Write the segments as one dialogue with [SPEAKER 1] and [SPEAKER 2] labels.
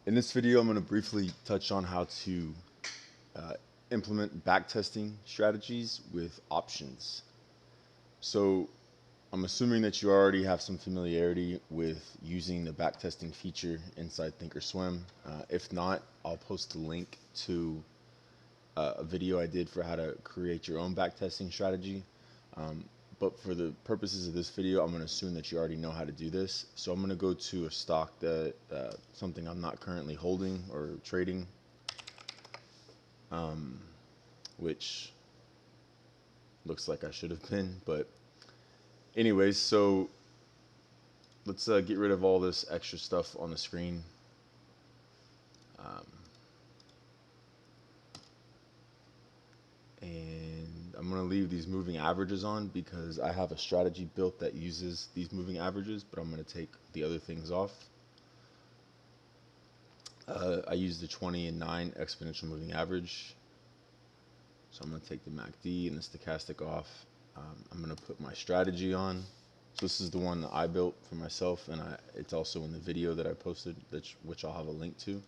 [SPEAKER 1] In this video, I'm going to briefly touch on how to uh, implement backtesting strategies with options. So I'm assuming that you already have some familiarity with using the backtesting feature inside Thinkorswim. If not, I'll post a link to a video I did for how to create your own backtesting strategy. But for the purposes of this video, I'm going to assume that you already know how to do this. So I'm going to go to a stock that something I'm not currently holding or trading, which looks like I should have been. But anyways, so let's get rid of all this extra stuff on the screen. And I'm going to leave these moving averages on because I have a strategy built that uses these moving averages, but I'm going to take the other things off. I use the 20 and 9 exponential moving average. So I'm going to take the MACD and the stochastic off. I'm going to put my strategy on. So this is the one that I built for myself, and it's also in the video that I posted, which I'll have a link to.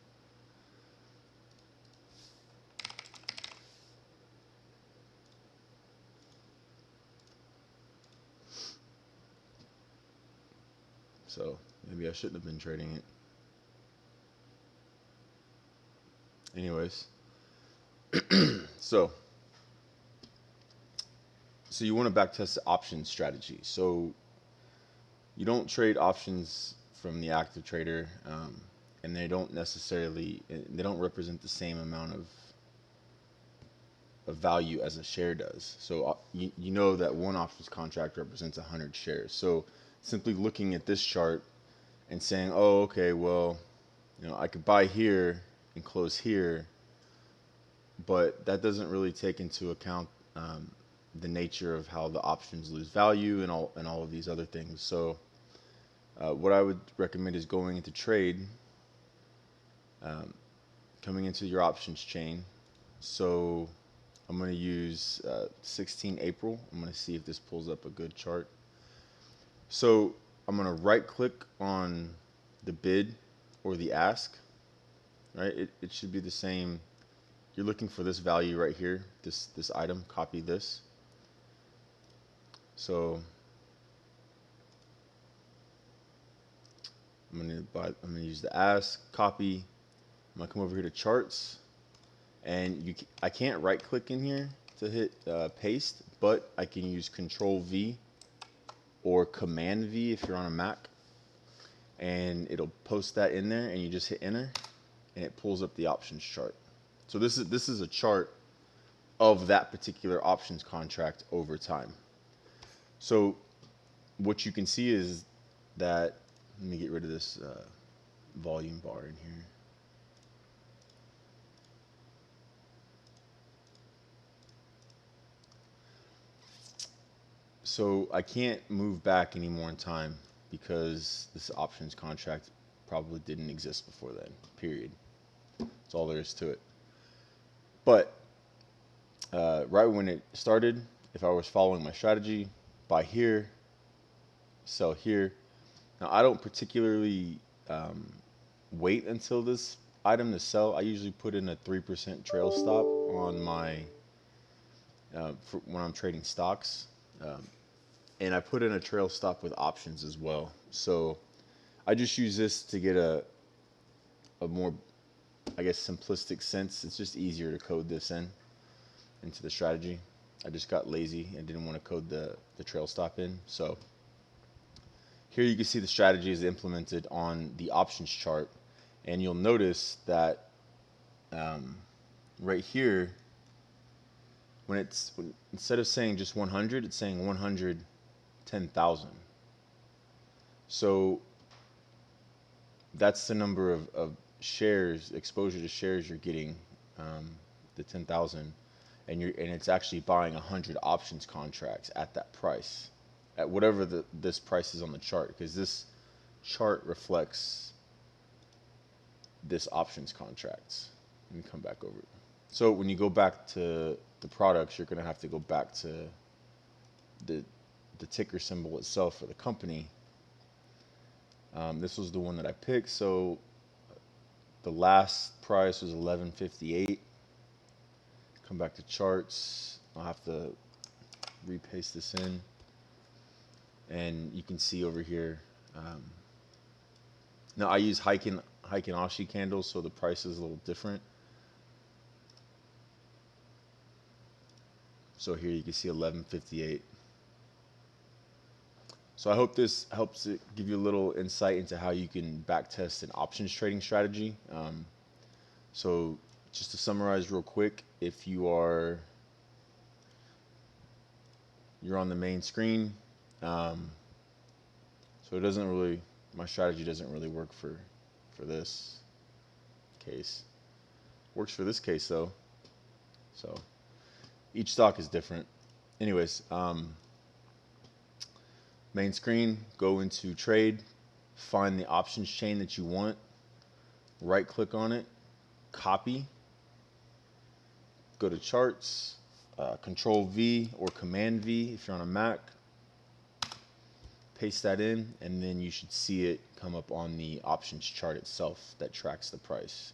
[SPEAKER 1] So maybe I shouldn't have been trading it. Anyways, so you want to backtest the option strategy. So you don't trade options from the active trader, and they don't represent the same amount of value as a share does. So you know that one options contract represents 100 shares. So simply looking at this chart and saying, oh, okay, well, I could buy here and close here, but that doesn't really take into account the nature of how the options lose value and all of these other things. So what I would recommend is going into trade, coming into your options chain. So I'm going to use 16 April. I'm going to see if this pulls up a good chart. So I'm going to right click on the bid or the ask, right? It should be the same. You're looking for this value right here, this item, copy this. So I'm gonna use the ask, copy. I'm gonna come over here to charts, and I can't right click in here to hit paste, but I can use Control V or Command V if you're on a Mac, and it'll post that in there, and you just hit enter, and it pulls up the options chart. So this is a chart of that particular options contract over time. So what you can see is that, let me get rid of this volume bar in here. So I can't move back anymore in time because this options contract probably didn't exist before then, period. That's all there is to it. But right when it started, if I was following my strategy, buy here, sell here. Now I don't particularly wait until this item to sell. I usually put in a 3% trail stop on my for when I'm trading stocks, and I put in a trail stop with options as well. So I just use this to get a more, I guess, simplistic sense. It's just easier to code this into the strategy. I just got lazy and didn't want to code the trail stop in. So here you can see the strategy is implemented on the options chart, and you'll notice that right here, instead of saying just 100, it's saying 110,000. So that's the number of shares, exposure to shares you're getting, the 10,000, and it's actually buying 100 options contracts at that price, at whatever this price is on the chart, because this chart reflects this options contracts. Let me come back over. So when you go back to the products, you're going to have to go back to the ticker symbol itself for the company. This was the one that I picked. So The last price was 11.58. Come back to charts. I'll have to repaste this in, and you can see over here. Now I use Heiken Ashi candles, so the price is a little different. So here you can see 11.58. So I hope this helps it give you a little insight into how you can backtest an options trading strategy. So just to summarize real quick, if you're on the main screen, so it doesn't really, my strategy doesn't really work for this case. Works for this case though. So each stock is different. Anyways, main screen, go into trade, find the options chain that you want, right click on it, copy, go to charts, Control V or Command V if you're on a Mac, paste that in, and then you should see it come up on the options chart itself that tracks the price.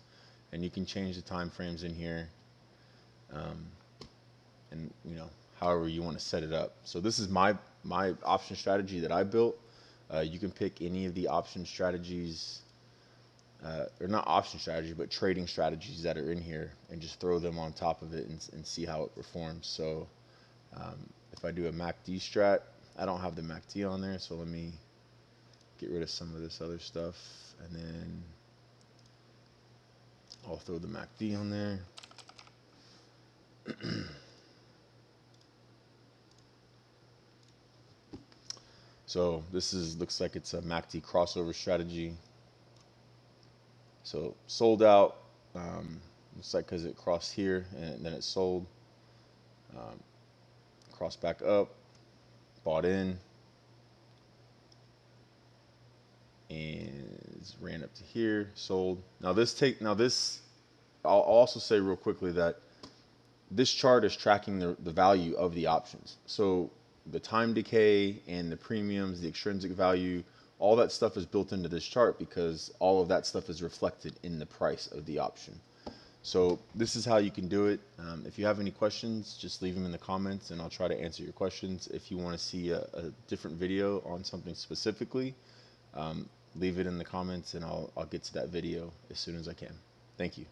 [SPEAKER 1] And you can change the time frames in here, and however you want to set it up. So this is my option strategy that I built. You can pick any of the option strategies, or not option strategy, but trading strategies that are in here, and just throw them on top of it and see how it performs. So if I do a MACD strat, I don't have the MACD on there, so let me get rid of some of this other stuff, and then I'll throw the MACD on there. So this looks like it's a MACD crossover strategy. So sold out, looks like because it crossed here and then it sold, crossed back up, bought in, and ran up to here, sold. Now I'll also say real quickly that this chart is tracking the value of the options. So the time decay and the premiums, the extrinsic value, all that stuff is built into this chart because all of that stuff is reflected in the price of the option. So this is how you can do it. If you have any questions, just leave them in the comments and I'll try to answer your questions. If you want to see a different video on something specifically, leave it in the comments and I'll get to that video as soon as I can. Thank you.